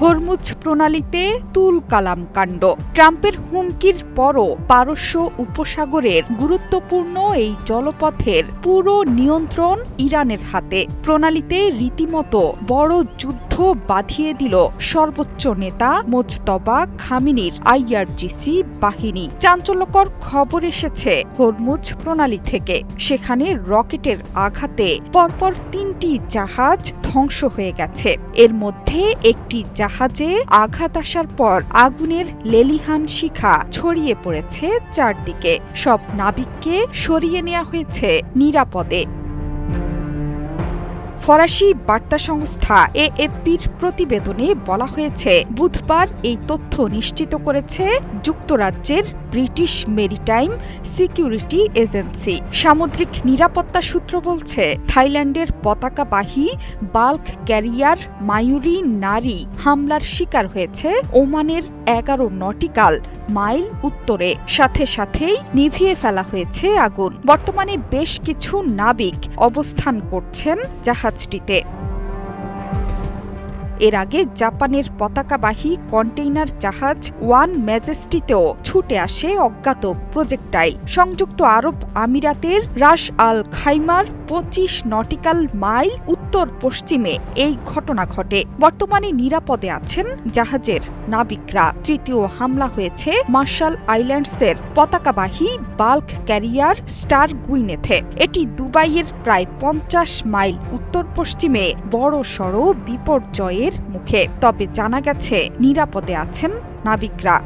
Hormuz প্রণালীতে তুলকালাম কাণ্ড। ট্রাম্পের হুমকির পরও পারস্য উপসাগরের গুরুত্বপূর্ণ এই জলপথের পুরো নিয়ন্ত্রণ ইরানের হাতে। প্রণালীতে রীতিমতো বড় যুদ্ধ বাঁধিয়ে দিল সর্বোচ্চ নেতা মোজতবা খামেনির আইআরজিসি বাহিনী। চাঞ্চল্যকর খবর এসেছে হরমুজ প্রণালী থেকে। সেখানে রকেটের আঘাতে পরপর 3টি জাহাজ ধ্বংস হয়ে গেছে। এর মধ্যে একটি জাহাজে আঘাত আসার পর আগুনের লেলিহান শিখা ছড়িয়ে পড়েছে চারদিকে। সব নাবিককে সরিয়ে নেওয়া হয়েছে নিরাপদে। ফরাসি বার্তা সংস্থা এএফপির প্রতিবেদনে বলা হয়েছে, বুধবার এই তথ্য নিশ্চিত করেছে যুক্তরাজ্যের ব্রিটিশ মেরিটাইম সিকিউরিটি এজেন্সি। সামুদ্রিক নিরাপত্তা সূত্র বলছে, থাইল্যান্ডের পতাকাবাহী বাল্ক ক্যারিয়ার মায়ুরি নারী হামলার শিকার হয়েছে ওমানের 11 নটিক্যাল মাইল উত্তরে। সাথে সাথেই নিভিয়ে ফেলা হয়েছে আগুন। বর্তমানে বেশ কিছু নাবিক অবস্থান করছেন জাহাজটিতে। এর আগে জাপানের পতাকাবাহী কন্টেইনার জাহাজ ওয়ান ম্যাজেস্টিতেও ছুটে আসে অজ্ঞাত প্রজেক্টাইল। সংযুক্ত আরব আমিরাতের রাস আল খাইমার 25 নটিক্যাল মাইল উত্তর পশ্চিমে এই ঘটনা ঘটে। বর্তমানে নিরাপদে আছেন জাহাজের নাবিকরা। তৃতীয় হামলা হয়েছে মার্শাল আইল্যান্ডসের পতাকাবাহী বাল্ক ক্যারিয়ার স্টার গুইনেথে। এটি দুবাইয়ের প্রায় 50 মাইল উত্তর পশ্চিমে বড় সড় বিপর্যয়ের মুখে। তবে জানা গেছে নিরাপদে আছেন নাবিকরা।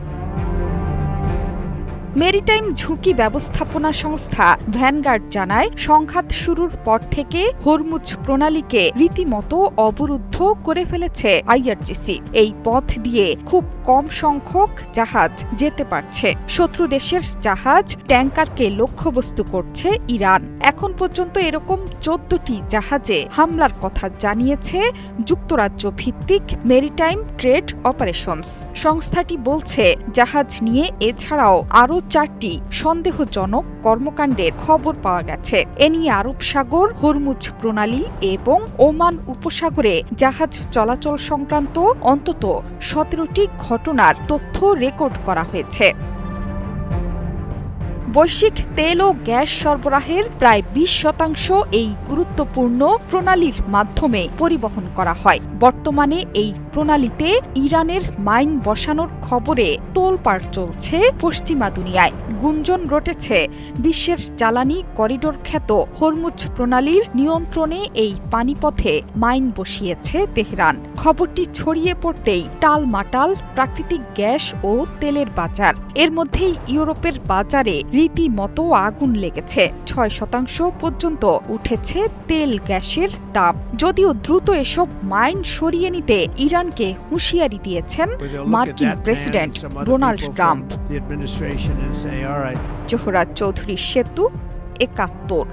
মেরিটাইম ঝুঁকি ব্যবস্থাপনা সংস্থা ভ্যানগার্ড জানায়, সংঘাত শুরুর পর থেকে হরমুজ প্রণালীকে রীতিমতো অবরুদ্ধ করে ফেলেছে আইআরজিসি। এই পথ দিয়ে খুব কম সংখ্যক জাহাজ যেতে পারছে। শত্রু দেশের জাহাজ ট্যাঙ্কারকে লক্ষ্যবস্তু করছে ইরান। এখন পর্যন্ত এরকম 14টি জাহাজে হামলার কথা জানিয়েছে যুক্তরাজ্য ভিত্তিক মেরিটাইম ট্রেড অপারেশনস। সংস্থাটি বলছে, জাহাজ নিয়ে এছাড়াও আরও 4টি সন্দেহজনক কর্মকাণ্ডের খবর পাওয়া গেছে। এ নিয়ে আরব সাগর, হরমুজ প্রণালী এবং ওমান উপসাগরে জাহাজ চলাচল সংক্রান্ত অন্তত 17টি ঘটনার তথ্য রেকর্ড করা হয়েছে। বৈশ্বিক তেল ও গ্যাস সরবরাহের প্রায় 20% এই গুরুত্বপূর্ণ প্রণালীর মাধ্যমে পরিবহন করা হয়। বর্তমানে এই প্রণালীতে ইরানের মাইন বসানোর খবরে তোলপাড় চলছে পশ্চিমা দুনিয়ায়। গুঞ্জন রটেছে, বিশ্বের জ্বালানি করিডোর খ্যাত হরমুজ প্রণালীর নিয়ন্ত্রণে এই পানিপথে মাইন বসিয়েছে তেহরান। খবরটি ছড়িয়ে পড়তেই টালমাটাল প্রাকৃতিক গ্যাস ও তেলের বাজার। এর মধ্যেই ইউরোপের বাজারে রীতিমতো আগুন লেগেছে। 6% পর্যন্ত উঠেছে তেল গ্যাসের দাম। যদিও দ্রুত এসব মাইন সরিয়ে নিতে ইরানকে হুঁশিয়ারি দিয়েছেন মার্কিন president Donald Trump. Zohra Chowdhury সেতু, 71।